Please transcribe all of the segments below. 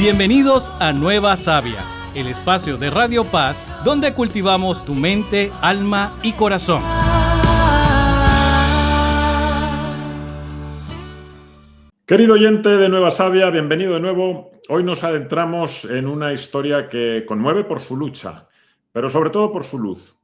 Bienvenidos a Nueva Savia, el espacio de Radio Paz donde cultivamos tu mente, alma y corazón. Querido oyente de Nueva Savia, bienvenido de nuevo. Hoy nos adentramos en una historia que conmueve por su lucha, pero sobre todo por su luz.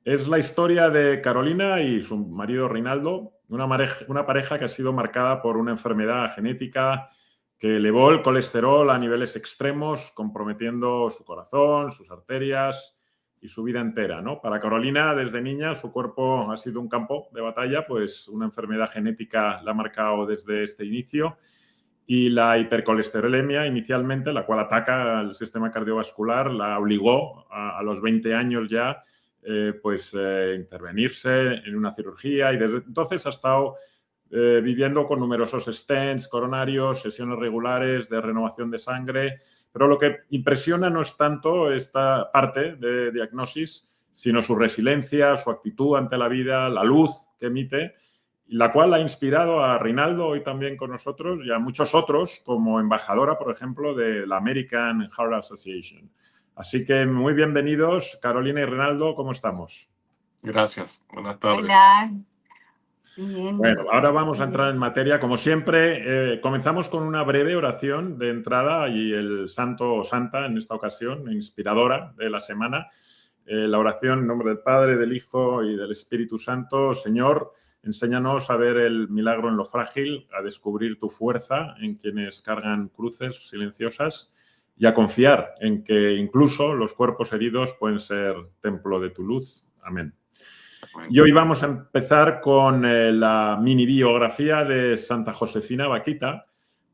Es la historia de Carolina y su marido Reinaldo, una pareja que ha sido marcada por una enfermedad genética que elevó el colesterol a niveles extremos, comprometiendo su corazón, sus arterias y su vida entera, ¿no? Para Carolina, desde niña, su cuerpo ha sido un campo de batalla, pues una enfermedad genética la ha marcado desde este inicio. Y la hipercolesterolemia inicialmente, la cual ataca al sistema cardiovascular, la obligó a los 20 años ya intervenirse en una cirugía y desde entonces ha estado viviendo con numerosos stents coronarios, sesiones regulares de renovación de sangre. Pero lo que impresiona no es tanto esta parte de diagnosis, sino su resiliencia, su actitud ante la vida, la luz que emite, la cual ha inspirado a Reinaldo, hoy también con nosotros, y a muchos otros, como embajadora, por ejemplo, de la American Heart Association. Así que muy bienvenidos, Carolina y Reinaldo, ¿cómo estamos? Gracias, buenas tardes. Hola. Bien. Bueno, ahora vamos a entrar en materia. Como siempre, comenzamos con una breve oración de entrada y el santo o santa, en esta ocasión, inspiradora de la semana. La oración en nombre del Padre, del Hijo y del Espíritu Santo. Señor, enséñanos a ver el milagro en lo frágil, a descubrir tu fuerza en quienes cargan cruces silenciosas y a confiar en que incluso los cuerpos heridos pueden ser templo de tu luz. Amén. Y hoy vamos a empezar con la mini biografía de Santa Josefina Bakhita,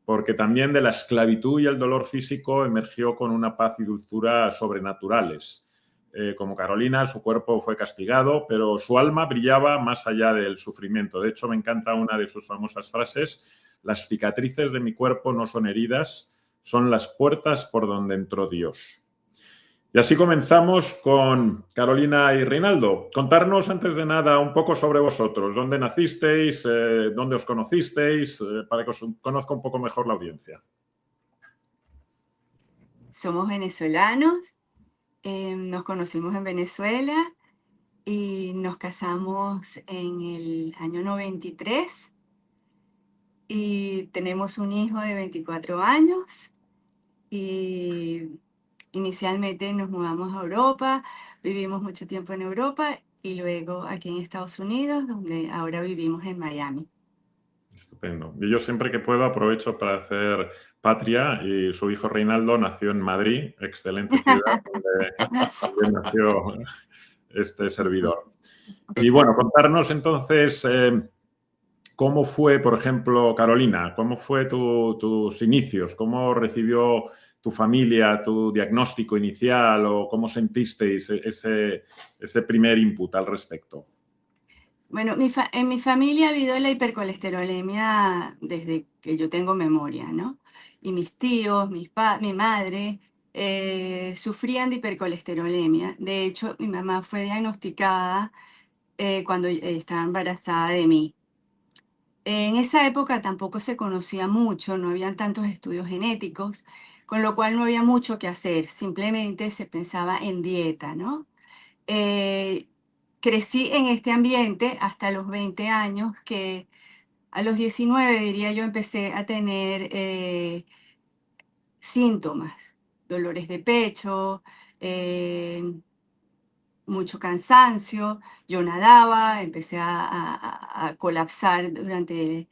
porque también de la esclavitud y el dolor físico emergió con una paz y dulzura sobrenaturales. Como Carolina, su cuerpo fue castigado, pero su alma brillaba más allá del sufrimiento. De hecho, me encanta una de sus famosas frases: las cicatrices de mi cuerpo no son heridas, son las puertas por donde entró Dios. Y así comenzamos con Carolina y Reinaldo. Contarnos, antes de nada, un poco sobre vosotros. ¿Dónde nacisteis? ¿Dónde os conocisteis? Para que os conozca un poco mejor la audiencia. Somos venezolanos, nos conocimos en Venezuela y nos casamos en el año 93 y tenemos un hijo de 24 años y inicialmente nos mudamos a Europa, vivimos mucho tiempo en Europa y luego aquí en Estados Unidos, donde ahora vivimos en Miami. Estupendo. Y yo siempre que puedo aprovecho para hacer patria, y su hijo Reinaldo nació en Madrid, excelente ciudad donde nació este servidor. Y bueno, contarnos entonces cómo fue, por ejemplo, Carolina, cómo fue tus inicios, cómo recibió tu familia tu diagnóstico inicial o cómo sentisteis ese primer input al respecto. Bueno, en mi familia ha habido la hipercolesterolemia desde que yo tengo memoria, ¿no? Y mis tíos, mi madre, sufrían de hipercolesterolemia. De hecho, mi mamá fue diagnosticada cuando estaba embarazada de mí. En esa época tampoco se conocía mucho, no habían tantos estudios genéticos, con lo cual no había mucho que hacer, simplemente se pensaba en dieta, ¿no? Crecí en este ambiente hasta los 20 años, que a los 19, diría yo, empecé a tener síntomas, dolores de pecho, mucho cansancio. Yo nadaba, empecé a colapsar durante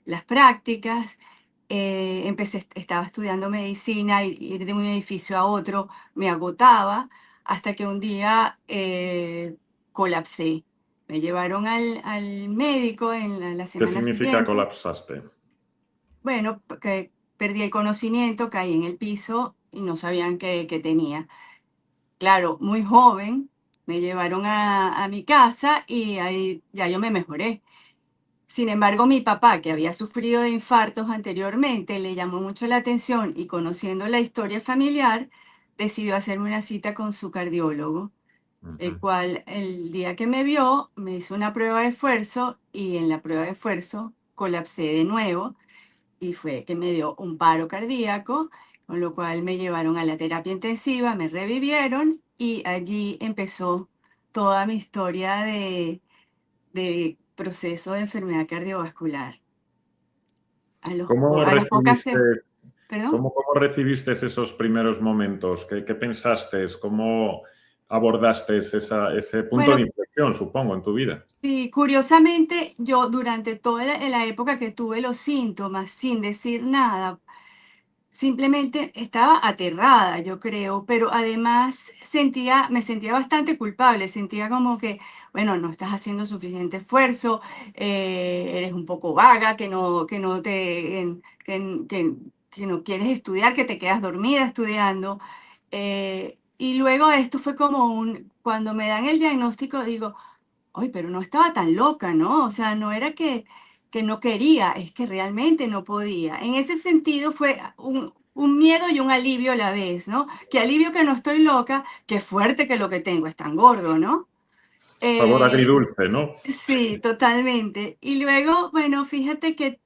las prácticas. Estaba estudiando medicina y ir de un edificio a otro me agotaba hasta que un día colapsé. Me llevaron al médico en la ¿Qué semana significa siguiente. colapsaste? Bueno, que perdí el conocimiento, caí en el piso y no sabían qué tenía. Claro, muy joven, me llevaron a mi casa y ahí ya yo me mejoré. Sin embargo, mi papá, que había sufrido de infartos anteriormente, le llamó mucho la atención y conociendo la historia familiar, decidió hacerme una cita con su cardiólogo, el cual el día que me vio me hizo una prueba de esfuerzo y en la prueba de esfuerzo colapsé de nuevo y fue que me dio un paro cardíaco con lo cual me llevaron a la terapia intensiva, me revivieron y allí empezó toda mi historia de proceso de enfermedad cardiovascular. ¿Cómo A las pocas, recibiste, perdón. cómo recibiste esos primeros momentos? ¿Qué pensaste? ¿Cómo abordaste ese punto de Bueno, inflexión, supongo, en tu vida? sí, curiosamente, yo durante toda la época que tuve los síntomas, sin decir nada, simplemente estaba aterrada, yo creo, pero además me sentía bastante culpable, sentía como que, bueno, no estás haciendo suficiente esfuerzo, eres un poco vaga, que no quieres estudiar, que te quedas dormida estudiando. Y luego esto fue como cuando me dan el diagnóstico, digo, ay, pero no estaba tan loca, ¿no? O sea, no era que no quería, es que realmente no podía. En ese sentido fue un miedo y un alivio a la vez, ¿no? Que alivio que no estoy loca, qué fuerte que lo que tengo es tan gordo, ¿no? Sabor Eh, agridulce, ¿no? sí, totalmente. Y luego, bueno, fíjate que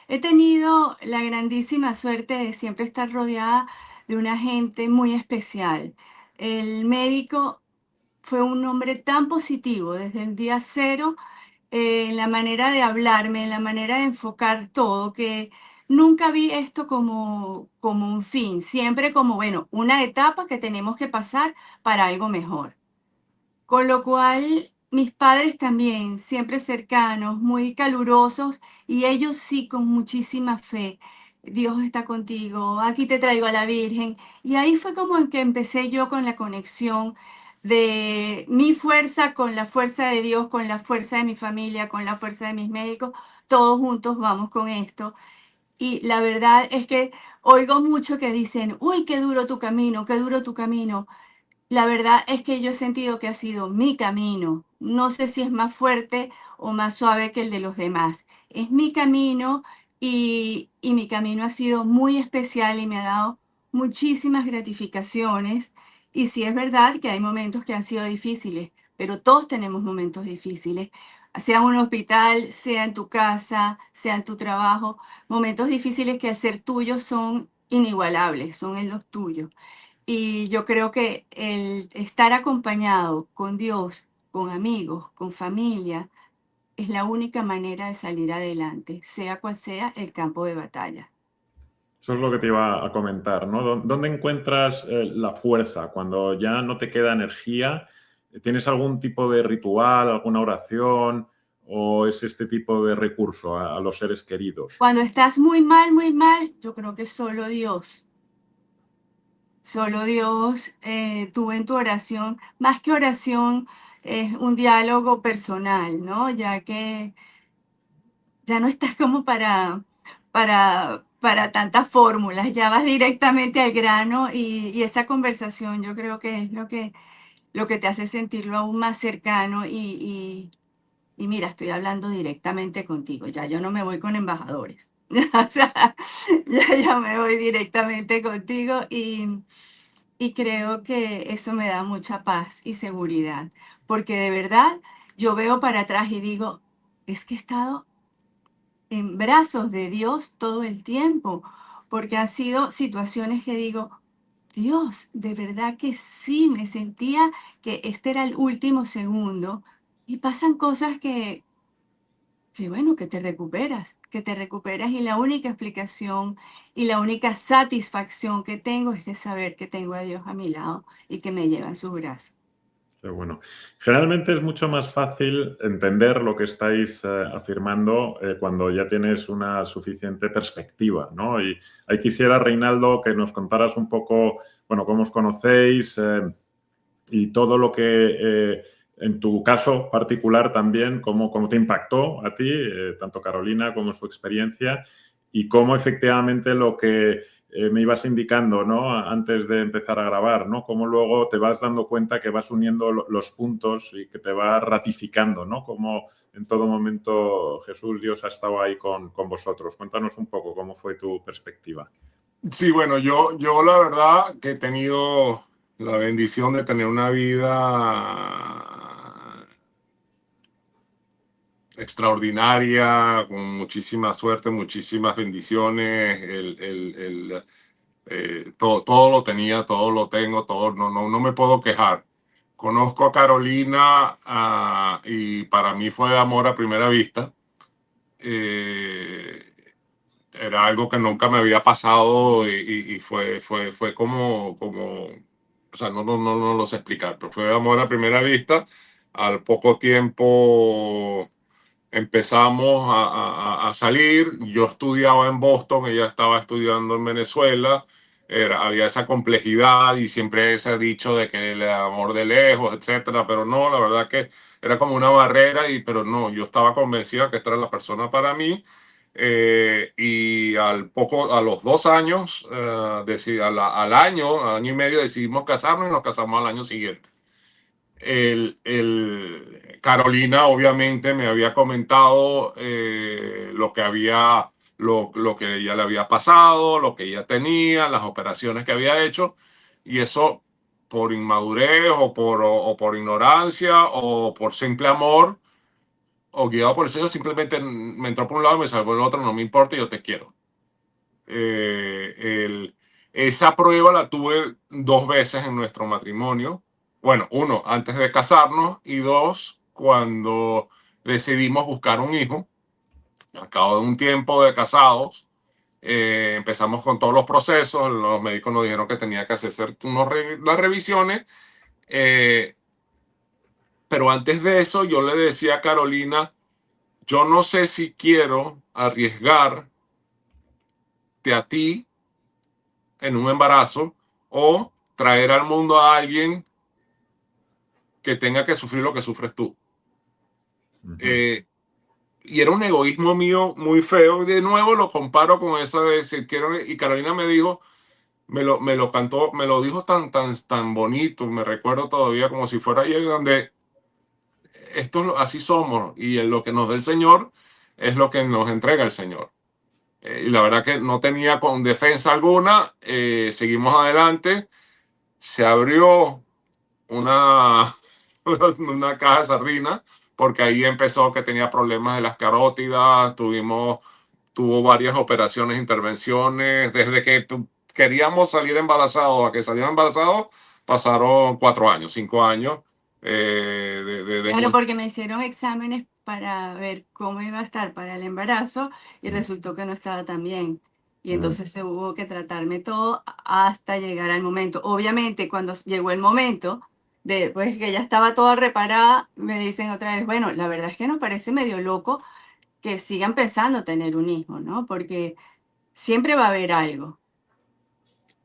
he tenido la grandísima suerte de siempre estar rodeada de una gente muy especial. El médico fue un hombre tan positivo desde el día cero, en la manera de hablarme, en la manera de enfocar todo, que nunca vi esto como un fin, siempre como, bueno, una etapa que tenemos que pasar para algo mejor. Con lo cual, mis padres también, siempre cercanos, muy calurosos, y ellos sí con muchísima fe. Dios está contigo, aquí te traigo a la Virgen. Y ahí fue como en que empecé yo con la conexión de mi fuerza con la fuerza de Dios, con la fuerza de mi familia, con la fuerza de mis médicos. Todos juntos vamos con esto. Y la verdad es que oigo mucho que dicen, uy, qué duro tu camino, qué duro tu camino. La verdad es que yo he sentido que ha sido mi camino. No sé si es más fuerte o más suave que el de los demás. Es mi camino y mi camino ha sido muy especial y me ha dado muchísimas gratificaciones. Y sí es verdad que hay momentos que han sido difíciles, pero todos tenemos momentos difíciles, sea en un hospital, sea en tu casa, sea en tu trabajo. Momentos difíciles que al ser tuyos son inigualables, son en los tuyos. Y yo creo que el estar acompañado con Dios, con amigos, con familia, es la única manera de salir adelante, sea cual sea el campo de batalla. Eso es lo que te iba a comentar, ¿no? ¿Dónde encuentras la fuerza cuando ya no te queda energía? ¿Tienes algún tipo de ritual, alguna oración o es este tipo de recurso a los seres queridos? Cuando estás muy mal, yo creo que solo Dios, tú en tu oración, más que oración, es un diálogo personal, ¿no? Ya que ya no estás como para tantas fórmulas, ya vas directamente al grano y esa conversación yo creo que es lo que te hace sentirlo aún más cercano y mira, estoy hablando directamente contigo, ya yo no me voy con embajadores, o sea, ya me voy directamente contigo y creo que eso me da mucha paz y seguridad, porque de verdad yo veo para atrás y digo, es que he estado en brazos de Dios todo el tiempo, porque han sido situaciones que digo, Dios, de verdad que sí, me sentía que este era el último segundo y pasan cosas que bueno, que te recuperas y la única explicación y la única satisfacción que tengo es de saber que tengo a Dios a mi lado y que me lleva en su brazo. Qué bueno. Generalmente es mucho más fácil entender lo que estáis afirmando cuando ya tienes una suficiente perspectiva, ¿no? Y ahí quisiera, Reinaldo, que nos contaras un poco, bueno, cómo os conocéis y todo lo que, en tu caso particular también, cómo te impactó a ti, tanto Carolina como su experiencia, y cómo efectivamente lo que me ibas indicando, ¿no? Antes de empezar a grabar, ¿no? Cómo luego te vas dando cuenta que vas uniendo los puntos y que te va ratificando, ¿no? Cómo en todo momento Jesús, Dios ha estado ahí con vosotros. Cuéntanos un poco cómo fue tu perspectiva. Sí, bueno, yo la verdad que he tenido la bendición de tener una vida extraordinaria, con muchísima suerte, muchísimas bendiciones. todo lo tenía, todo lo tengo, todo, no me puedo quejar. Conozco a Carolina y para mí fue amor a primera vista. Eh, Era algo que nunca me había pasado y fue como, o sea, no lo sé explicar, pero fue amor a primera vista. Al poco tiempo empezamos a salir. Yo estudiaba en Boston, ella estaba estudiando en Venezuela. Había esa complejidad y siempre ese dicho de que el amor de lejos, etcétera, pero no, la verdad que era como una barrera, pero no, yo estaba convencida que esta era la persona para mí. Y a los 2 años, al año y medio decidimos casarnos y nos casamos al año siguiente. Carolina obviamente me había comentado lo que ella le había pasado, lo que ella tenía, las operaciones que había hecho, y eso por inmadurez o por ignorancia o por simple amor o guiado por el Señor, simplemente me entró por un lado y me salvó el otro, no me importa, yo te quiero. Eh, el, Esa prueba la tuve 2 veces en nuestro matrimonio. Bueno, uno, antes de casarnos, y dos, cuando decidimos buscar un hijo. Al cabo de un tiempo de casados, empezamos con todos los procesos. Los médicos nos dijeron que tenía que hacer las revisiones. eh, pero antes de eso, yo le decía a Carolina, yo no sé si quiero arriesgarte a ti en un embarazo o traer al mundo a alguien que tenga que sufrir lo que sufres tú. Uh-huh. Y era un egoísmo mío muy feo. Y de nuevo lo comparo con esa de decir, quiero, y Carolina me dijo, me lo cantó, me lo dijo tan bonito, me recuerdo todavía como si fuera ayer, donde así somos, y en lo que nos da el Señor es lo que nos entrega el Señor. Y la verdad que no tenía con defensa alguna. Seguimos adelante. Se abrió una, una caja de sardinas, porque ahí empezó que tenía problemas de las carótidas, tuvo varias operaciones, intervenciones, desde que queríamos salir embarazados a que saliera embarazado, pasaron 4 años, 5 años. Claro, porque me hicieron exámenes para ver cómo iba a estar para el embarazo y resultó que no estaba tan bien. Y entonces se hubo que tratarme todo hasta llegar al momento. Obviamente, cuando llegó el momento, después que ya estaba toda reparada, me dicen otra vez, bueno, la verdad es que nos parece medio loco que sigan pensando tener un hijo, ¿no? Porque siempre va a haber algo.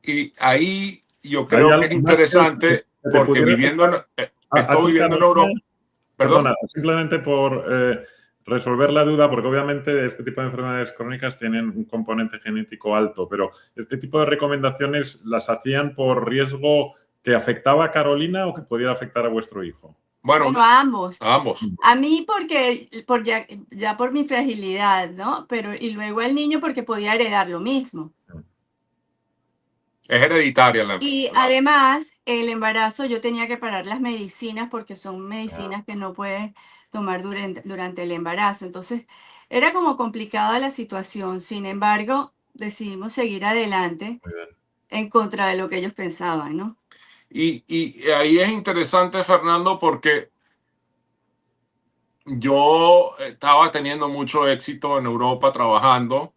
Y ahí yo creo que es interesante porque estoy viviendo en Europa. Perdona, simplemente por resolver la duda, porque obviamente este tipo de enfermedades crónicas tienen un componente genético alto, pero este tipo de recomendaciones las hacían por riesgo que afectaba a Carolina o que pudiera afectar a vuestro hijo. Bueno, a ambos. A ambos. A mí ya por mi fragilidad, ¿no? Pero y luego al niño porque podía heredar lo mismo. Es hereditaria la enfermedad. Y además, el embarazo yo tenía que parar las medicinas porque son medicinas que no puedes tomar durante el embarazo. Entonces, era como complicada la situación. Sin embargo, decidimos seguir adelante en contra de lo que ellos pensaban, ¿no? Y ahí es interesante, Fernando, porque yo estaba teniendo mucho éxito en Europa trabajando.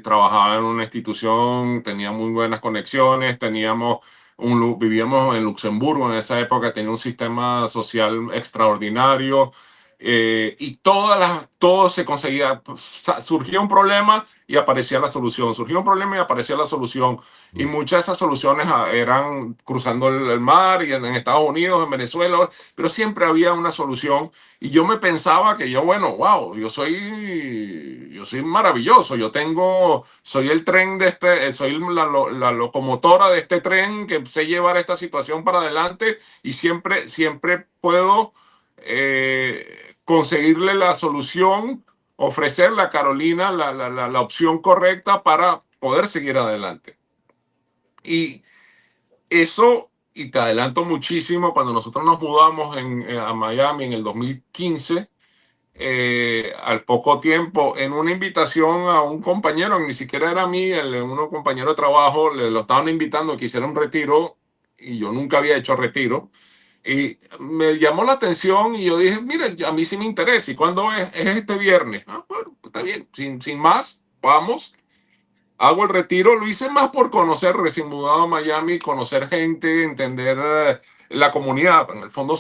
Trabajaba en una institución, tenía muy buenas conexiones, vivíamos en Luxemburgo en esa época, tenía un sistema social extraordinario. Y todo se conseguía. Surgía un problema y aparecía la solución. Surgía un problema y aparecía la solución. Y muchas de esas soluciones eran cruzando el mar y en Estados Unidos, en Venezuela, pero siempre había una solución. Y yo me pensaba que bueno, wow, yo soy maravilloso. Soy el tren soy la locomotora de este tren que sé llevar esta situación para adelante y siempre puedo conseguirle la solución, ofrecerle a Carolina la opción correcta para poder seguir adelante. Y eso, y te adelanto muchísimo, cuando nosotros nos mudamos a Miami en el 2015, al poco tiempo, en una invitación a un compañero, ni siquiera era a mí, un compañero de trabajo, lo estaban invitando a que hiciera un retiro y yo nunca había hecho retiro. Y me llamó la atención y yo dije, mira, a mí sí me interesa. ¿Y cuándo es? Es este viernes. Ah, bueno, está bien, sin más, vamos. Hago el retiro, lo hice más por conocer, recién mudado a Miami, conocer gente, entender la comunidad. En el fondo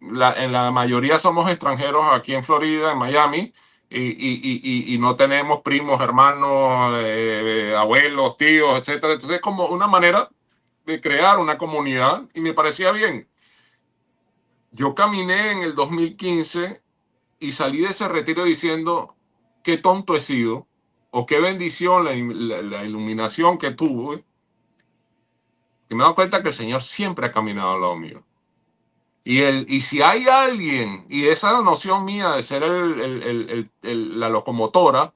en la mayoría somos extranjeros aquí en Florida, en Miami, y no tenemos primos, hermanos, abuelos, tíos, etcétera. Entonces es como una manera de crear una comunidad y me parecía bien. Yo caminé en el 2015 y salí de ese retiro diciendo, qué tonto he sido, o qué bendición la iluminación que tuve, que me he dado cuenta que el Señor siempre ha caminado al lado mío. Y si hay alguien, y esa noción mía de ser la locomotora,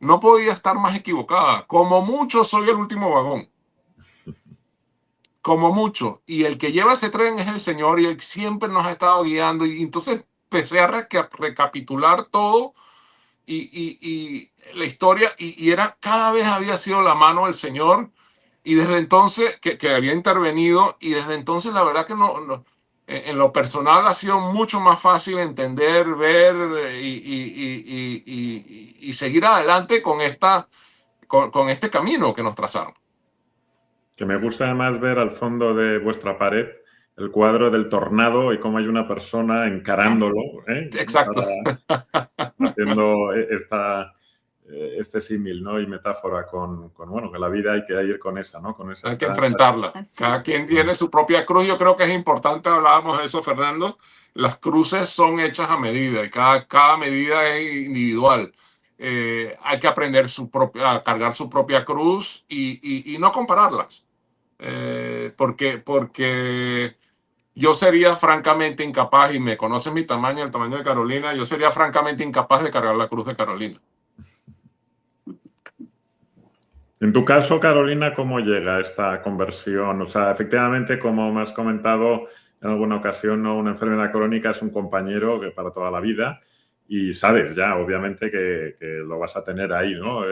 no podía estar más equivocada. Como mucho soy el último vagón. Como mucho. Y el que lleva ese tren es el Señor y Él siempre nos ha estado guiando. Y entonces empecé a recapitular todo y la historia y era cada vez había sido la mano del Señor y desde entonces que había intervenido y desde entonces la verdad que en lo personal ha sido mucho más fácil entender, ver y seguir adelante con este camino que nos trazaron. Que me gusta además ver al fondo de vuestra pared el cuadro del tornado y cómo hay una persona encarándolo, Exacto. Haciendo este símil, ¿no? Y metáfora bueno, que la vida hay que ir con esa, ¿no? Con esa Hay que esperanza. enfrentarla. Así. Cada quien tiene su propia cruz. Yo creo que es importante, hablábamos de eso, Fernando. Las cruces son hechas a medida y cada medida es individual. Hay que aprender a cargar su propia cruz y no compararlas. Porque yo sería francamente incapaz, y me conoces mi tamaño, el tamaño de Carolina, yo sería francamente incapaz de cargar la cruz de Carolina. En tu caso, Carolina, ¿cómo llega esta conversión? O sea, efectivamente, como me has comentado en alguna ocasión, ¿no? Una enfermedad crónica es un compañero que para toda la vida y sabes ya, obviamente, que lo vas a tener ahí, ¿no?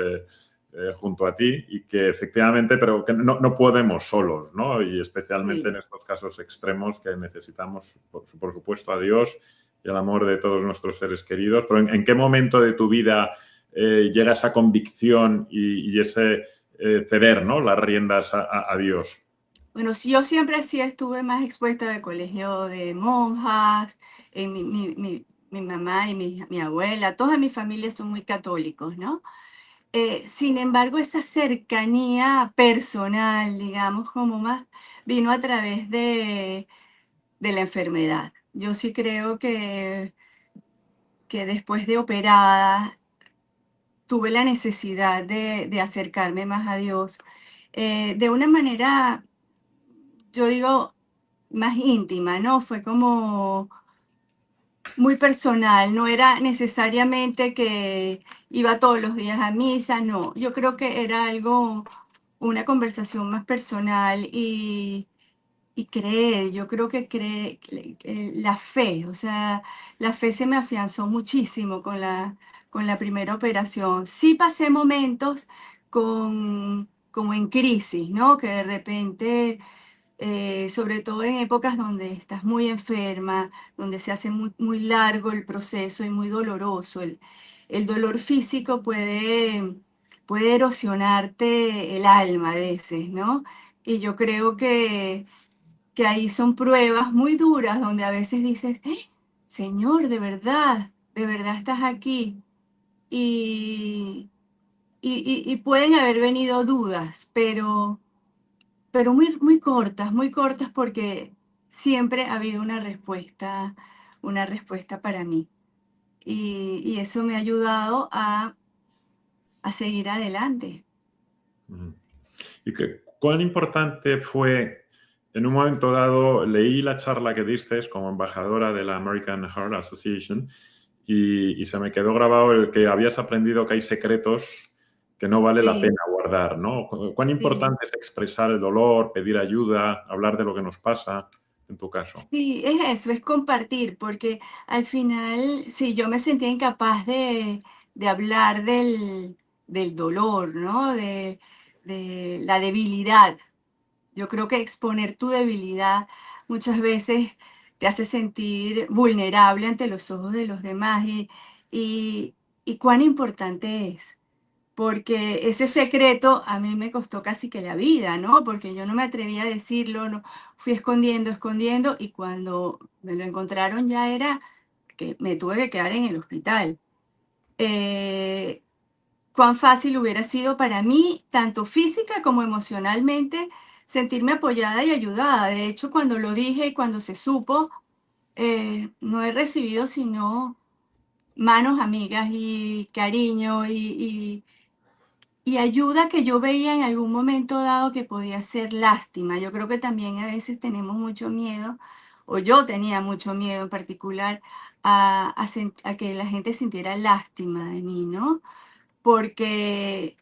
Junto a ti y que efectivamente, pero que no podemos solos, ¿no? Y especialmente en estos casos extremos que necesitamos, por supuesto, a Dios y al amor de todos nuestros seres queridos. Pero ¿en qué momento de tu vida llega esa convicción y ese ceder, ¿no? Las riendas a Dios? Bueno, yo siempre sí estuve más expuesta al colegio de monjas, mi mamá y mi abuela, toda mi familia son muy católicos, ¿no? Sin embargo, esa cercanía personal, digamos, como más, vino a través de la enfermedad. Yo sí creo que después de operada tuve la necesidad de acercarme más a Dios de una manera, yo digo, más íntima, ¿no? Fue como muy personal, no era necesariamente que iba todos los días a misa, no, yo creo que era algo, una conversación más personal y creer, yo creo que la fe, o sea, la fe se me afianzó muchísimo con la primera operación. Sí pasé momentos como en crisis, ¿no? Que de repente sobre todo en épocas donde estás muy enferma, donde se hace muy largo el proceso y muy doloroso. El dolor físico puede erosionarte el alma a veces, ¿no? Y yo creo que ahí son pruebas muy duras donde a veces dices, Señor, de verdad estás aquí. Y pueden haber venido dudas, pero muy cortas porque siempre ha habido una respuesta para mí. Y eso me ha ayudado a seguir adelante. ¿Y cuán importante fue, en un momento dado, leí la charla que diste como embajadora de la American Heart Association y se me quedó grabado el que habías aprendido que hay secretos que no vale la pena guardar, ¿no? ¿Cuán importante es expresar el dolor, pedir ayuda, hablar de lo que nos pasa? en tu caso. Sí, es eso, es compartir, porque al final, sí, yo me sentía incapaz de hablar del dolor, ¿no? De la debilidad. Yo creo que exponer tu debilidad muchas veces te hace sentir vulnerable ante los ojos de los demás y, y cuán importante es. Porque ese secreto a mí me costó casi que la vida, ¿no? Porque yo no me atrevía a decirlo, no, fui escondiendo, escondiendo, y cuando me lo encontraron ya era que me tuve que quedar en el hospital. Eh, Cuán fácil hubiera sido para mí, tanto física como emocionalmente, sentirme apoyada y ayudada. De hecho, cuando lo dije y cuando se supo, no he recibido sino manos amigas y cariño y ayuda que yo veía en algún momento dado que podía ser lástima. Yo creo que también a veces tenemos mucho miedo, o yo tenía mucho miedo en particular, a que la gente sintiera lástima de mí, ¿no? Porque,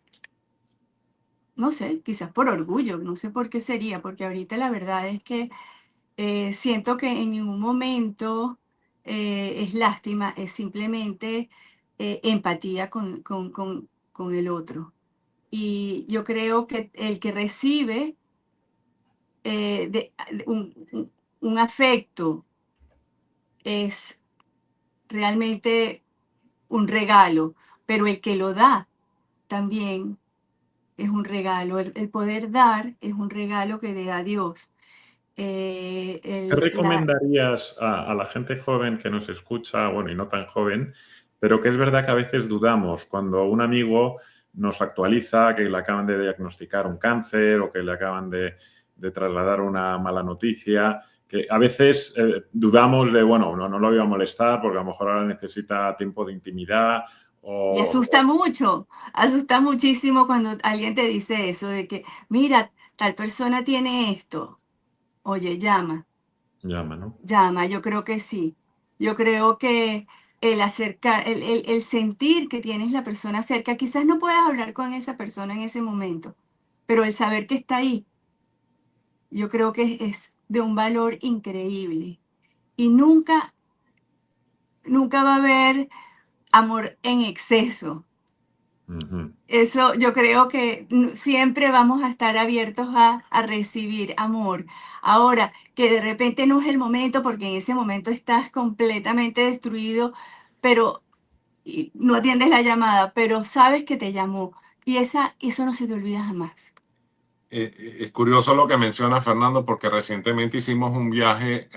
no sé, quizás por orgullo, no sé por qué sería, porque ahorita la verdad es que siento que en ningún momento es lástima, es simplemente empatía con el otro. Y yo creo que el que recibe un afecto es realmente un regalo, pero el que lo da también es un regalo. El poder dar es un regalo que le da Dios. ¿Qué Eh, la, recomendarías a la gente joven que nos escucha, bueno, y no tan joven, pero que es verdad que a veces dudamos cuando un amigo nos actualiza que le acaban de diagnosticar un cáncer o que le acaban de trasladar una mala noticia, que a veces dudamos de, bueno, no lo voy a molestar porque a lo mejor ahora necesita tiempo de intimidad y o asusta mucho, asusta muchísimo cuando alguien te dice eso, de que, mira, tal persona tiene esto. Oye, llama. llama, ¿no? Llama, yo creo que sí. Yo creo que el acercar, el sentir que tienes la persona cerca, quizás no puedas hablar con esa persona en ese momento, pero el saber que está ahí, yo creo que es de un valor increíble. Y nunca va a haber amor en exceso. Ujú. Eso yo creo que siempre vamos a estar abiertos a recibir amor. Ahora, que de repente no es el momento porque en ese momento estás completamente destruido, pero y no atiendes la llamada, pero sabes que te llamó y eso no se te olvida jamás. Es curioso lo que menciona Fernando, porque recientemente hicimos un viaje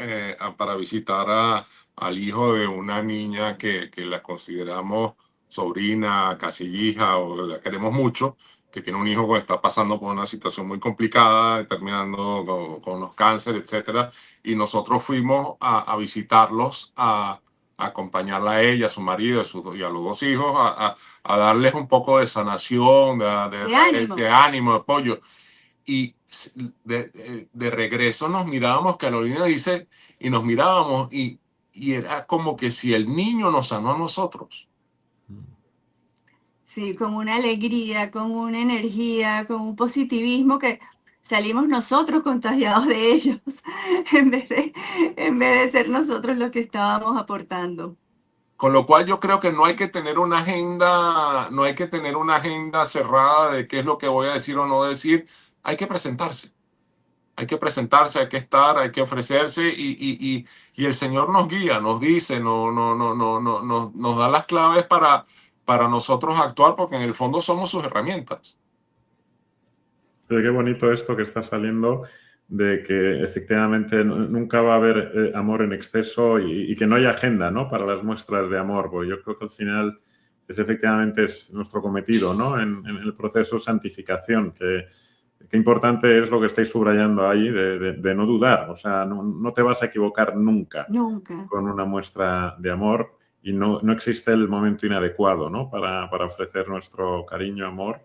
para visitar al hijo de una niña que la consideramos sobrina, casi hija, o la queremos mucho, que tiene un hijo que está pasando por una situación muy complicada, terminando con los cánceres, etcétera. Y nosotros fuimos a visitarlos, a acompañarla a ella, a su marido y a los dos hijos, a darles un poco de sanación, De ánimo. de ánimo, de apoyo. Y de regreso nos mirábamos, Carolina dice, y nos mirábamos y era como que si el niño nos sanó a nosotros. Sí, con una alegría, con una energía, con un positivismo que salimos nosotros contagiados de ellos, en vez de ser nosotros los que estábamos aportando. Con lo cual yo creo que no hay que tener una agenda, no hay que tener una agenda cerrada de qué es lo que voy a decir o no decir. Hay que presentarse. Hay que presentarse, hay que estar, hay que ofrecerse y el Señor nos guía, nos dice, nos da las claves para nosotros actuar, porque en el fondo somos sus herramientas. Pero qué bonito esto que está saliendo de que efectivamente nunca va a haber amor en exceso y que no hay agenda, ¿no? Para las muestras de amor, porque yo creo que al final efectivamente es nuestro cometido, ¿no? En el proceso de santificación, que importante es lo que estáis subrayando ahí de no dudar, o sea, no te vas a equivocar nunca Nunca. con una muestra de amor y no existe el momento inadecuado, ¿no? Para ofrecer nuestro cariño, amor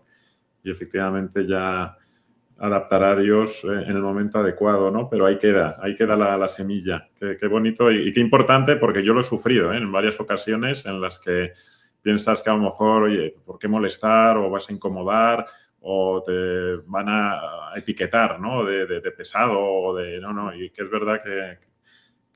y efectivamente ya adaptará a Dios en el momento adecuado, ¿no? Pero ahí queda la semilla. Qué bonito y qué importante, porque yo lo he sufrido en varias ocasiones en las que piensas que a lo mejor, oye, ¿por qué molestar? O vas a incomodar, o te van a etiquetar, ¿no? De pesado o de no, y que es verdad que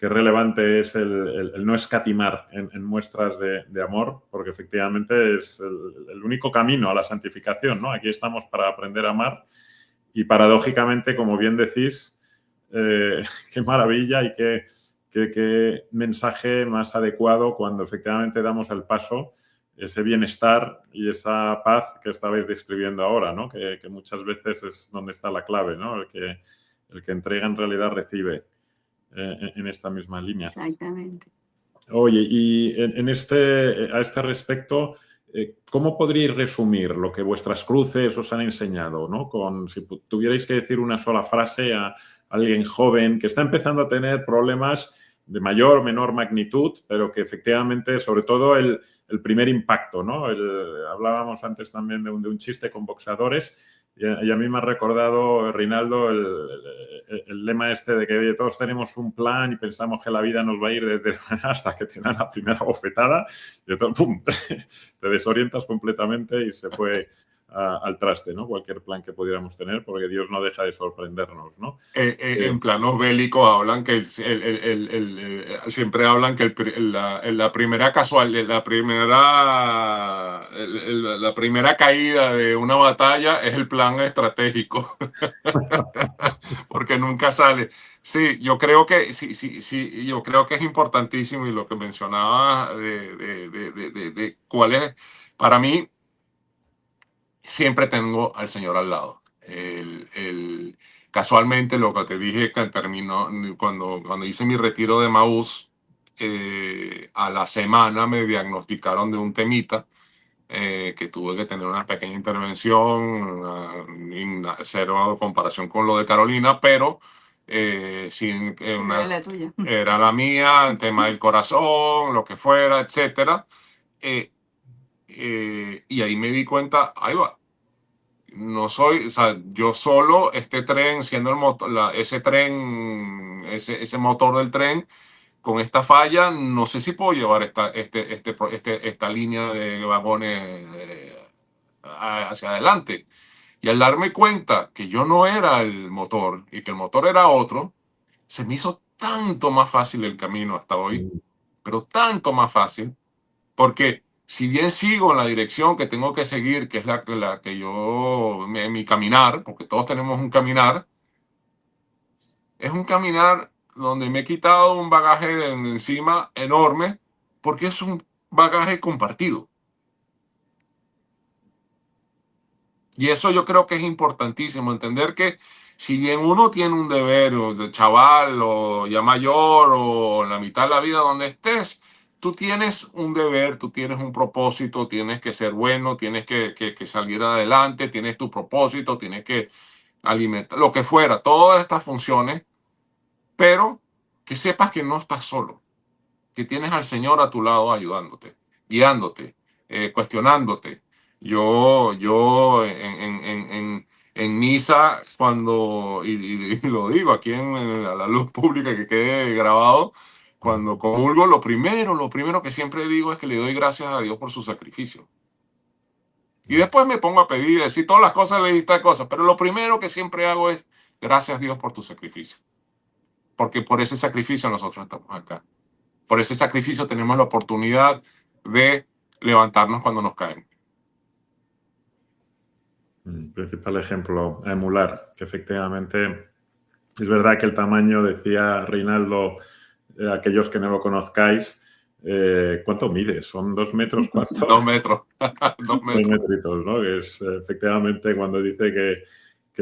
relevante es el no escatimar en muestras de amor, porque efectivamente es el único camino a la santificación, ¿no? Aquí estamos para aprender a amar y paradójicamente, como bien decís, qué maravilla y qué mensaje más adecuado cuando efectivamente damos el paso, ese bienestar y esa paz que estabais describiendo ahora, ¿no? Que muchas veces es donde está la clave, ¿no? El que entrega en realidad recibe. En esta misma línea. Exactamente. Oye, y a este respecto, ¿cómo podríais resumir lo que vuestras cruces os han enseñado, ¿no? Si tuvierais que decir una sola frase a alguien joven que está empezando a tener problemas de mayor o menor magnitud, pero que efectivamente, sobre todo el primer impacto, ¿no? Hablábamos antes también de un chiste con boxeadores. Y a mí me ha recordado, Reinaldo, el lema este de que oye, todos tenemos un plan y pensamos que la vida nos va a ir desde hasta que te dan la primera bofetada y entonces, ¡pum!, te desorientas completamente y se fue al traste, ¿no? Cualquier plan que pudiéramos tener, porque Dios no deja de sorprendernos, ¿no? En planos bélicos hablan que siempre hablan que la primera la primera caída de una batalla es el plan estratégico, porque nunca sale. Sí, yo creo que sí, yo creo que es importantísimo y lo que mencionaba de cuál es, para mí, siempre tengo al Señor al lado. Casualmente, lo que te dije que terminó cuando hice mi retiro de Maús, a la semana me diagnosticaron de un temita, que tuve que tener una pequeña intervención, cero comparación con lo de Carolina, pero Era la tuya. era la mía, el tema del corazón, lo que fuera, etcétera. Y ahí me di cuenta, ahí va. No soy, o sea, yo solo, este tren, siendo el motor, ese tren, ese motor del tren, con esta falla, no sé si puedo llevar esta línea de vagones hacia adelante. Y al darme cuenta que yo no era el motor y que el motor era otro, se me hizo tanto más fácil el camino hasta hoy, pero tanto más fácil, porque si bien sigo en la dirección que tengo que seguir, que es la que mi caminar, porque todos tenemos un caminar, es un caminar donde me he quitado un bagaje de encima enorme, porque es un bagaje compartido. Y eso yo creo que es importantísimo, entender que si bien uno tiene un deber o de chaval o ya mayor o en la mitad de la vida donde estés, tú tienes un deber, tú tienes un propósito, tienes que ser bueno, tienes que salir adelante, tienes tu propósito, tienes que alimentar, lo que fuera, todas estas funciones, pero que sepas que no estás solo, que tienes al Señor a tu lado ayudándote, guiándote, cuestionándote. Yo en misa, y lo digo aquí a la luz pública que quede grabado, cuando comulgo, lo primero que siempre digo es que le doy gracias a Dios por su sacrificio. Y después me pongo a pedir, decir todas las cosas, la lista de cosas, pero lo primero que siempre hago es gracias a Dios por tu sacrificio. Porque por ese sacrificio nosotros estamos acá. Por ese sacrificio tenemos la oportunidad de levantarnos cuando nos caemos. Principal ejemplo a emular, que efectivamente es verdad que el tamaño, decía Reinaldo, aquellos que no lo conozcáis, ¿cuánto mide? ¿Son 2 metros? ¿Cuánto? 2 metros. 2 metros. 2 metritos, ¿no? Es efectivamente cuando dice que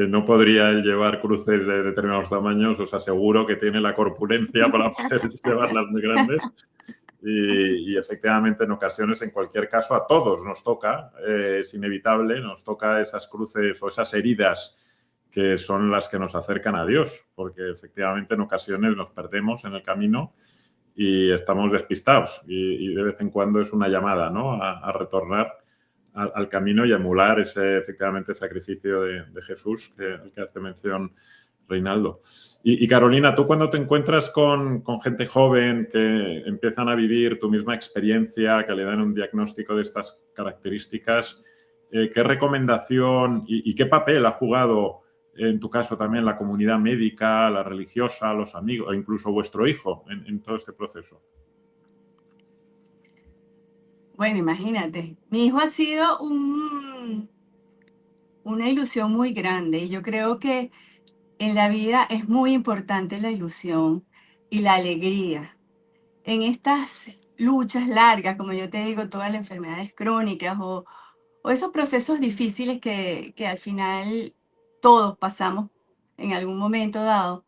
no podría él llevar cruces de determinados tamaños, os aseguro que tiene la corpulencia para poder llevarlas muy grandes. Y efectivamente, en ocasiones, en cualquier caso, a todos nos toca, es inevitable, nos toca esas cruces o esas heridas que son las que nos acercan a Dios, porque efectivamente en ocasiones nos perdemos en el camino y estamos despistados y de vez en cuando es una llamada, ¿no?, a retornar al camino y emular ese, efectivamente, sacrificio de Jesús al que hace mención Reinaldo. Y Carolina, tú cuando te encuentras con gente joven que empiezan a vivir tu misma experiencia, que le dan un diagnóstico de estas características, ¿qué recomendación y qué papel ha jugado en tu caso también la comunidad médica, la religiosa, los amigos o incluso vuestro hijo en todo este proceso? Bueno, imagínate, mi hijo ha sido una ilusión muy grande y yo creo que en la vida es muy importante la ilusión y la alegría. En estas luchas largas, como yo te digo, todas las enfermedades crónicas o esos procesos difíciles que al final todos pasamos en algún momento dado,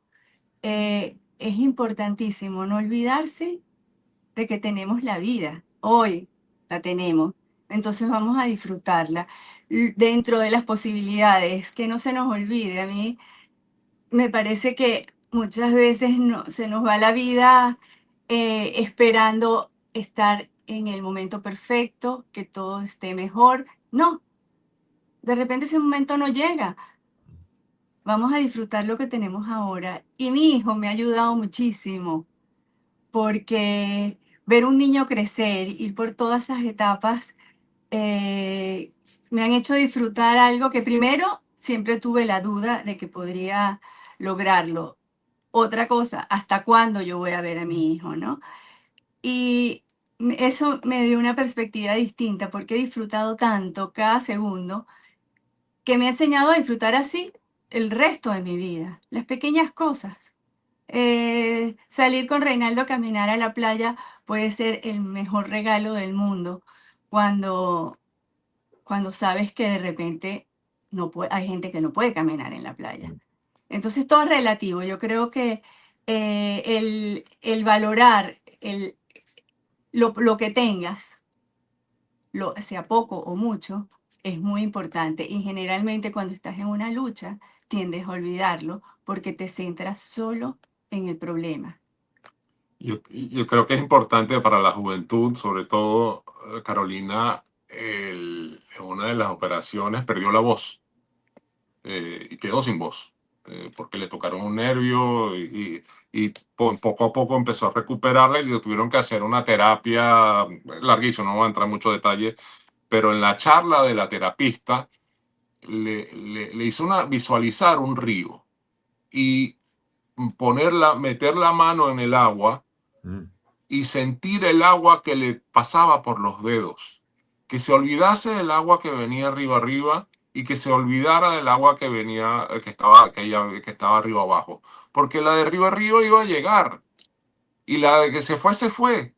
es importantísimo no olvidarse de que tenemos la vida. Hoy la tenemos. Entonces vamos a disfrutarla dentro de las posibilidades, que no se nos olvide. A mí me parece que muchas veces se nos va la vida esperando estar en el momento perfecto, que todo esté mejor. No, de repente ese momento no llega. Vamos a disfrutar lo que tenemos ahora. Y mi hijo me ha ayudado muchísimo porque ver un niño crecer, ir por todas esas etapas, me han hecho disfrutar algo que primero siempre tuve la duda de que podría lograrlo. Otra cosa, ¿hasta cuándo yo voy a ver a mi hijo, no? Y eso me dio una perspectiva distinta porque he disfrutado tanto cada segundo que me ha enseñado a disfrutar así el resto de mi vida, las pequeñas cosas. Salir con Reinaldo a caminar a la playa puede ser el mejor regalo del mundo cuando, cuando sabes que de repente hay gente que no puede caminar en la playa. Entonces todo es relativo. Yo creo que el valorar lo que tengas, sea poco o mucho, es muy importante. Y generalmente cuando estás en una lucha, tiendes a olvidarlo porque te centras solo en el problema. Yo creo que es importante para la juventud, sobre todo Carolina, en una de las operaciones perdió la voz y quedó sin voz porque le tocaron un nervio y poco a poco empezó a recuperarla y le tuvieron que hacer una terapia larguísima, no voy a entrar en mucho detalle, pero en la charla de la terapista le hizo visualizar un río y meter la mano en el agua y sentir el agua que le pasaba por los dedos, que se olvidase del agua que venía arriba y que se olvidara del agua que venía, que estaba arriba abajo, porque la de arriba iba a llegar y la de que se fue.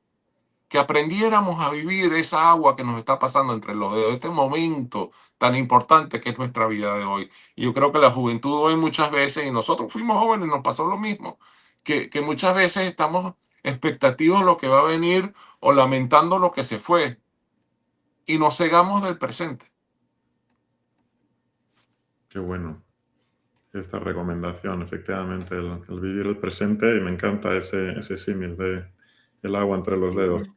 Que aprendiéramos a vivir esa agua que nos está pasando entre los dedos, este momento tan importante que es nuestra vida de hoy. Y yo creo que la juventud hoy muchas veces, y nosotros fuimos jóvenes, nos pasó lo mismo, que muchas veces estamos expectativos de lo que va a venir o lamentando lo que se fue y nos cegamos del presente. Qué bueno esta recomendación, efectivamente, el vivir el presente, y me encanta ese símil de el agua entre los dedos.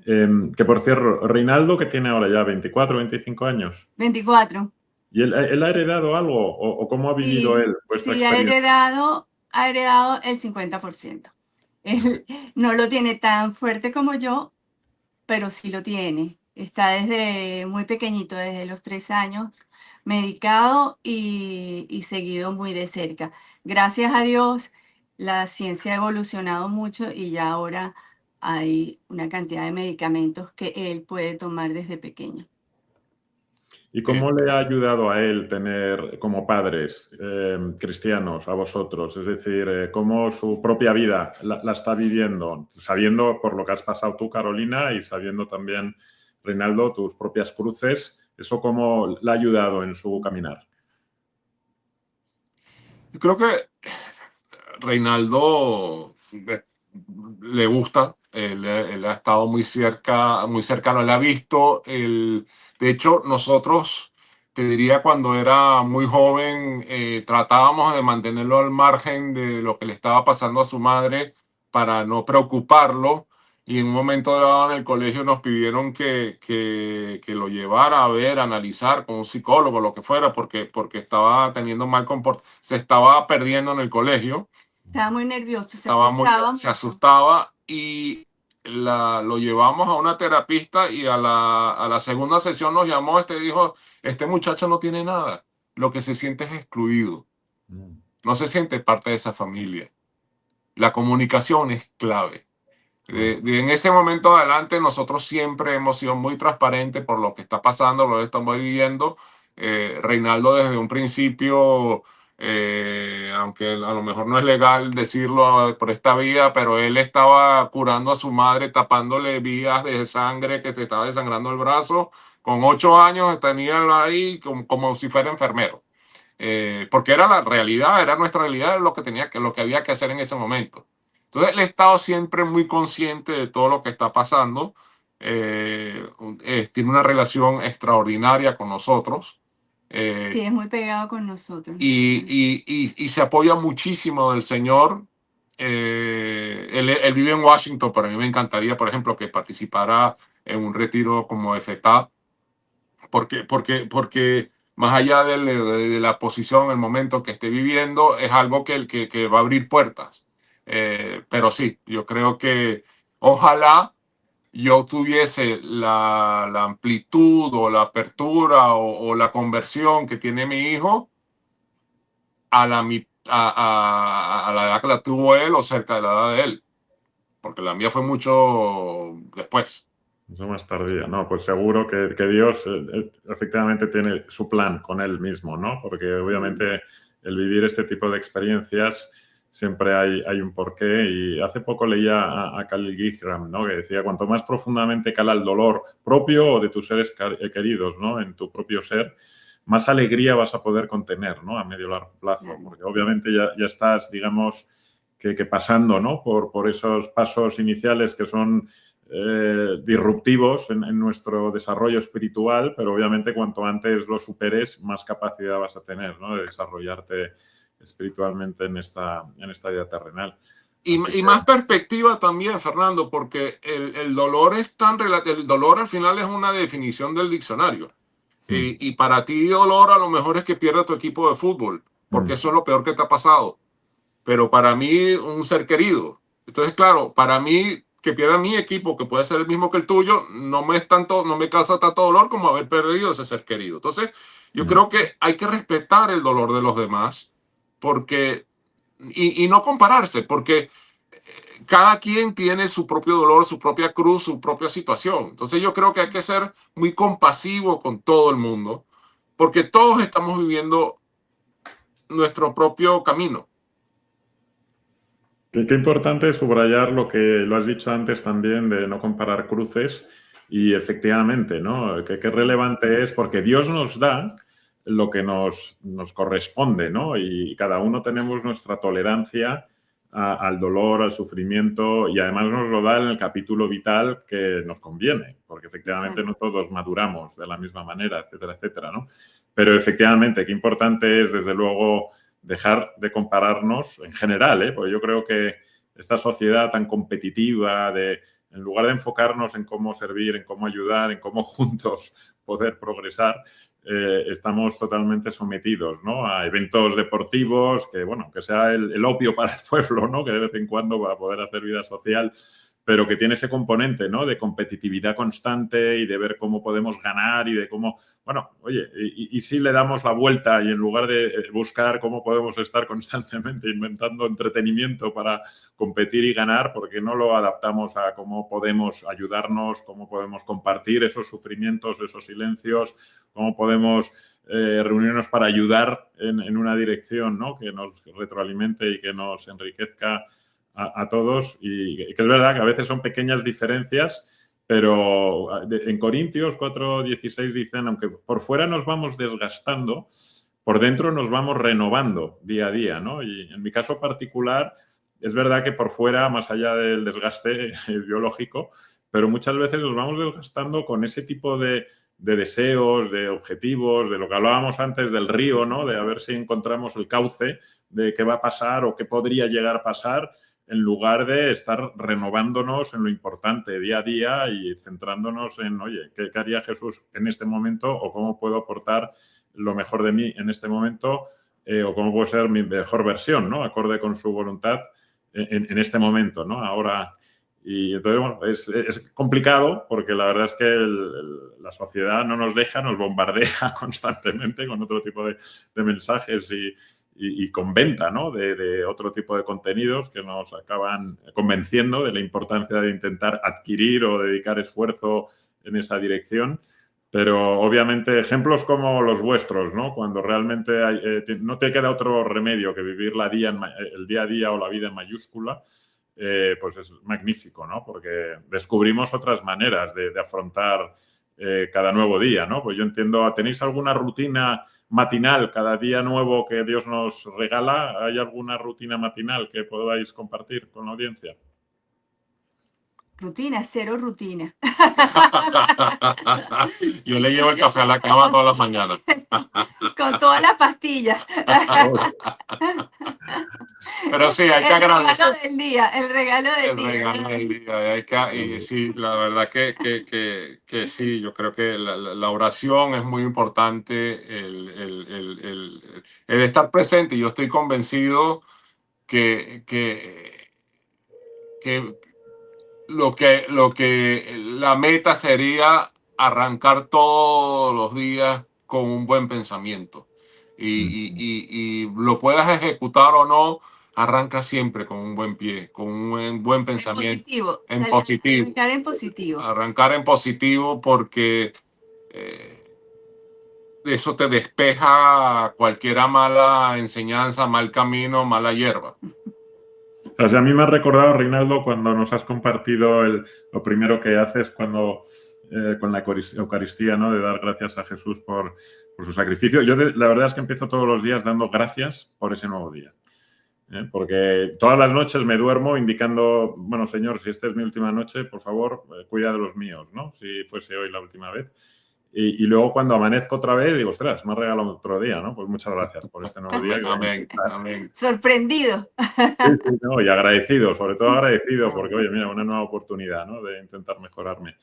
Que por cierto, Reinaldo, que tiene ahora ya 24, 25 años. 24. ¿Y él ha heredado algo o cómo ha vivido él vuestra Sí, experiencia? ha heredado el 50%. Él no lo tiene tan fuerte como yo, pero sí lo tiene. Está desde muy pequeñito, desde los 3 años, medicado y seguido muy de cerca. Gracias a Dios, la ciencia ha evolucionado mucho y ya ahora hay una cantidad de medicamentos que él puede tomar desde pequeño. ¿Y cómo le ha ayudado a él tener como padres cristianos a vosotros? Es decir, cómo su propia vida la está viviendo, sabiendo por lo que has pasado tú, Carolina, y sabiendo también, Reinaldo, tus propias cruces. ¿Eso cómo le ha ayudado en su caminar? Yo creo que Reinaldo le gusta, él ha estado muy cercano, él ha visto, de hecho nosotros, te diría, cuando era muy joven, tratábamos de mantenerlo al margen de lo que le estaba pasando a su madre para no preocuparlo, y en un momento dado en el colegio nos pidieron que lo llevara a ver, a analizar con un psicólogo, lo que fuera, porque estaba teniendo mal comportamiento, se estaba perdiendo en el colegio. Estaba muy nervioso, Se asustaba y lo llevamos a una terapista y a la segunda sesión nos llamó, dijo, este muchacho no tiene nada, lo que se siente es excluido, no se siente parte de esa familia. La comunicación es clave. En ese momento adelante nosotros siempre hemos sido muy transparentes por lo que está pasando, lo que estamos viviendo. Reinaldo desde un principio, aunque a lo mejor no es legal decirlo por esta vía, pero él estaba curando a su madre, tapándole vías de sangre que se estaba desangrando el brazo. Con 8 años tenía ahí como si fuera enfermero. Porque era la realidad, era nuestra realidad, lo que había que hacer en ese momento. Entonces, el Estado siempre muy consciente de todo lo que está pasando, tiene una relación extraordinaria con nosotros. Sí, es muy pegado con nosotros. Y se apoya muchísimo del Señor. Él vive en Washington, pero a mí me encantaría, por ejemplo, que participara en un retiro como FTA, porque más allá de la posición, el momento que esté viviendo, es algo que va a abrir puertas. Pero sí, yo creo que ojalá yo tuviese la amplitud o la apertura o la conversión que tiene mi hijo a la edad que la tuvo él o cerca de la edad de él, porque la mía fue mucho después. Eso más tardía, ¿no? Pues seguro que Dios efectivamente tiene su plan con él mismo, ¿no? Porque obviamente el vivir este tipo de experiencias siempre hay un porqué. Y hace poco leía a Khalil Gibran, ¿no? Que decía, cuanto más profundamente cala el dolor propio o de tus seres queridos, ¿no? En tu propio ser, más alegría vas a poder contener, ¿no? A medio largo plazo. Porque obviamente ya estás, digamos, que pasando, ¿no? Por esos pasos iniciales que son disruptivos en nuestro desarrollo espiritual, pero obviamente cuanto antes lo superes, más capacidad vas a tener, ¿no? De desarrollarte espiritualmente en esta vida terrenal. Y más perspectiva también, Fernando, porque el dolor es tan relativo. El dolor al final es una definición del diccionario. Y para ti dolor a lo mejor es que pierda tu equipo de fútbol, porque eso es lo peor que te ha pasado. Pero para mí, un ser querido. Entonces, claro, para mí, que pierda mi equipo, que puede ser el mismo que el tuyo, no me causa tanto dolor como haber perdido ese ser querido. Entonces, yo creo que hay que respetar el dolor de los demás, porque y no compararse, porque cada quien tiene su propio dolor, su propia cruz, su propia situación. Entonces yo creo que hay que ser muy compasivo con todo el mundo, porque todos estamos viviendo nuestro propio camino. Qué importante subrayar lo que lo has dicho antes también de no comparar cruces y efectivamente, ¿no? Qué relevante es porque Dios nos da lo que nos corresponde, ¿no? Y cada uno tenemos nuestra tolerancia al dolor, al sufrimiento y además nos lo da en el capítulo vital que nos conviene, porque efectivamente no todos maduramos de la misma manera, etcétera, etcétera, ¿no? Pero efectivamente, qué importante es desde luego dejar de compararnos en general, porque yo creo que esta sociedad tan competitiva en lugar de enfocarnos en cómo servir, en cómo ayudar, en cómo juntos poder progresar, estamos totalmente sometidos, ¿no? A eventos deportivos, que sea el opio para el pueblo, ¿no? Que de vez en cuando para poder hacer vida social, pero que tiene ese componente, ¿no? De competitividad constante y de ver cómo podemos ganar y de cómo, oye, y si le damos la vuelta y en lugar de buscar cómo podemos estar constantemente inventando entretenimiento para competir y ganar, ¿por qué no lo adaptamos a cómo podemos ayudarnos, cómo podemos compartir esos sufrimientos, esos silencios, cómo podemos reunirnos para ayudar en una dirección, ¿no? Que nos retroalimente y que nos enriquezca a todos, y que es verdad que a veces son pequeñas diferencias, pero en Corintios 4:16 dicen, aunque por fuera nos vamos desgastando, por dentro nos vamos renovando día a día, ¿no? Y en mi caso particular, es verdad que por fuera, más allá del desgaste biológico, pero muchas veces nos vamos desgastando con ese tipo de deseos, de objetivos, de lo que hablábamos antes del río, ¿no? De a ver si encontramos el cauce de qué va a pasar o qué podría llegar a pasar, en lugar de estar renovándonos en lo importante día a día y centrándonos en, oye, ¿qué haría Jesús en este momento? ¿O cómo puedo aportar lo mejor de mí en este momento? ¿O cómo puedo ser mi mejor versión, ¿no? Acorde con su voluntad en este momento, ¿no? Ahora. Y entonces, bueno, es complicado porque la verdad es que la sociedad no nos deja, nos bombardea constantemente con otro tipo de mensajes y con venta, ¿no? de otro tipo de contenidos que nos acaban convenciendo de la importancia de intentar adquirir o dedicar esfuerzo en esa dirección. Pero obviamente ejemplos como los vuestros, ¿no? Cuando realmente no te queda otro remedio que vivir el día a día o la vida en mayúscula, pues es magnífico, ¿no? Porque descubrimos otras maneras de afrontar cada nuevo día, ¿no? Pues yo entiendo, ¿tenéis alguna rutina matinal cada día nuevo que Dios nos regala? ¿Hay alguna rutina matinal que podáis compartir con la audiencia? Rutina, cero rutina. Yo le llevo el café a la cama todas las mañanas. Con todas las pastillas. Pero sí, hay que agradecer. El regalo del El día. regalo del día. Y sí, la verdad que sí, yo creo que la oración es muy importante, el estar presente. Y yo estoy convencido que lo que la meta sería arrancar todos los días con un buen pensamiento. Y lo puedas ejecutar o no, arranca siempre con un buen pie, con un buen pensamiento. En positivo. Arrancar en positivo. Arrancar en positivo porque eso te despeja cualquier mala enseñanza, mal camino, mala hierba. O sea, a mí me ha recordado, Reinaldo, cuando nos has compartido lo primero que haces cuando con la Eucaristía, ¿no? De dar gracias a Jesús por su sacrificio. Yo la verdad es que empiezo todos los días dando gracias por ese nuevo día. Porque todas las noches me duermo indicando, bueno, Señor, si esta es mi última noche, por favor, cuida de los míos, ¿no? Si fuese hoy la última vez. Y luego cuando amanezco otra vez, digo, ostras, me ha regalado otro día, ¿no? Pues muchas gracias por este nuevo día. Amén, amén. Sorprendido. Sí, no, y agradecido, sobre todo agradecido, porque, oye, mira, una nueva oportunidad, ¿no? De intentar mejorarme.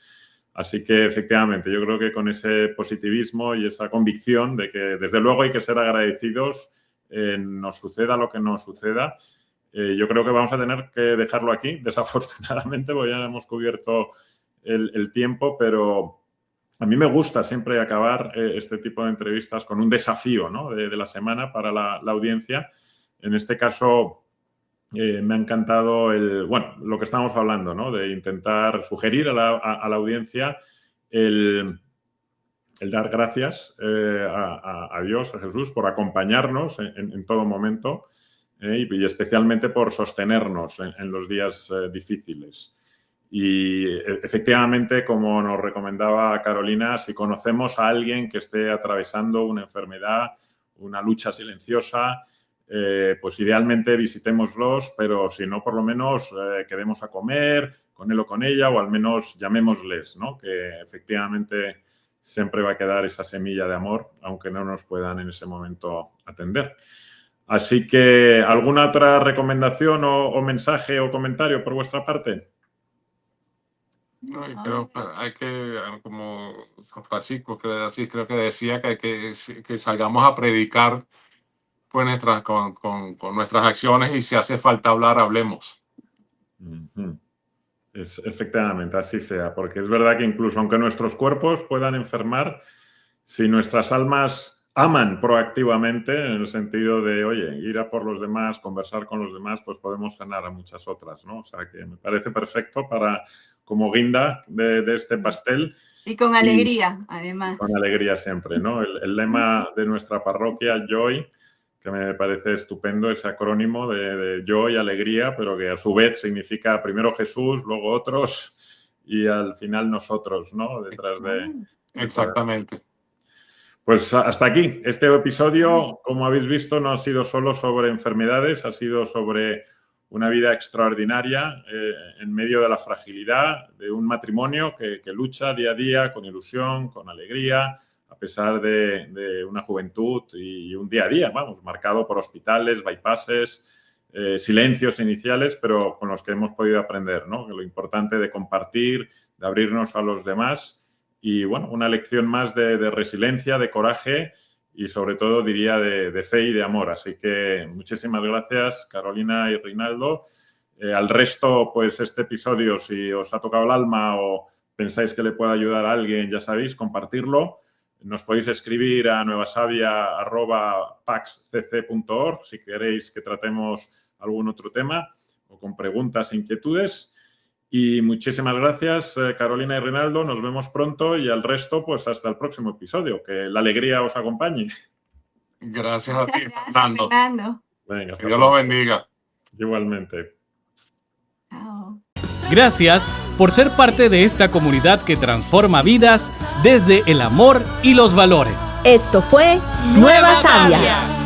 Así que, efectivamente, yo creo que con ese positivismo y esa convicción de que, desde luego, hay que ser agradecidos, nos suceda lo que nos suceda, yo creo que vamos a tener que dejarlo aquí, desafortunadamente, porque ya hemos cubierto el tiempo, pero a mí me gusta siempre acabar este tipo de entrevistas con un desafío, ¿no? de la semana para la audiencia. En este caso, me ha encantado lo que estamos hablando, ¿no? De intentar sugerir a la audiencia el dar gracias a Dios, a Jesús, por acompañarnos en todo momento y especialmente por sostenernos en los días difíciles. Y efectivamente, como nos recomendaba Carolina, si conocemos a alguien que esté atravesando una enfermedad, una lucha silenciosa, pues idealmente visitémoslos, pero si no, por lo menos quedemos a comer con él o con ella, o al menos llamémosles, ¿no? Que efectivamente siempre va a quedar esa semilla de amor, aunque no nos puedan en ese momento atender. Así que, ¿alguna otra recomendación o mensaje o comentario por vuestra parte? No, pero hay que, como San Francisco, creo que decía que salgamos a predicar pues con nuestras acciones, y si hace falta hablar, hablemos. Efectivamente, así sea, porque es verdad que incluso aunque nuestros cuerpos puedan enfermar, si nuestras almas aman proactivamente, en el sentido de, oye, ir a por los demás, conversar con los demás, pues podemos ganar a muchas otras, ¿no? O sea, que me parece perfecto como guinda de este pastel. Y con alegría, además. Con alegría siempre, ¿no? El lema de nuestra parroquia, Joy, que me parece estupendo, ese acrónimo de Joy, alegría, pero que a su vez significa primero Jesús, luego otros y al final nosotros, ¿no? Detrás de... Exactamente. Pues hasta aquí. Este episodio, como habéis visto, no ha sido solo sobre enfermedades, ha sido sobre una vida extraordinaria en medio de la fragilidad de un matrimonio que lucha día a día con ilusión, con alegría, a pesar de una juventud y un día a día, vamos, marcado por hospitales, bypasses, silencios iniciales, pero con los que hemos podido aprender, ¿no? Que lo importante de compartir, de abrirnos a los demás. Y, bueno, una lección más de resiliencia, de coraje y, sobre todo, diría, de fe y de amor. Así que muchísimas gracias, Carolina y Reinaldo. Al resto, pues este episodio, si os ha tocado el alma o pensáis que le puede ayudar a alguien, ya sabéis, compartirlo. Nos podéis escribir a nuevasavia@paxcc.org si queréis que tratemos algún otro tema o con preguntas e inquietudes. Y muchísimas gracias, Carolina y Reinaldo. Nos vemos pronto y al resto, pues hasta el próximo episodio. Que la alegría os acompañe. Gracias a ti, Gracias, Fernando. Fernando. Venga, hasta Que Dios los pronto. bendiga. Igualmente. Chao. Gracias por ser parte de esta comunidad que transforma vidas desde el amor y los valores. Esto fue Nueva Sabia.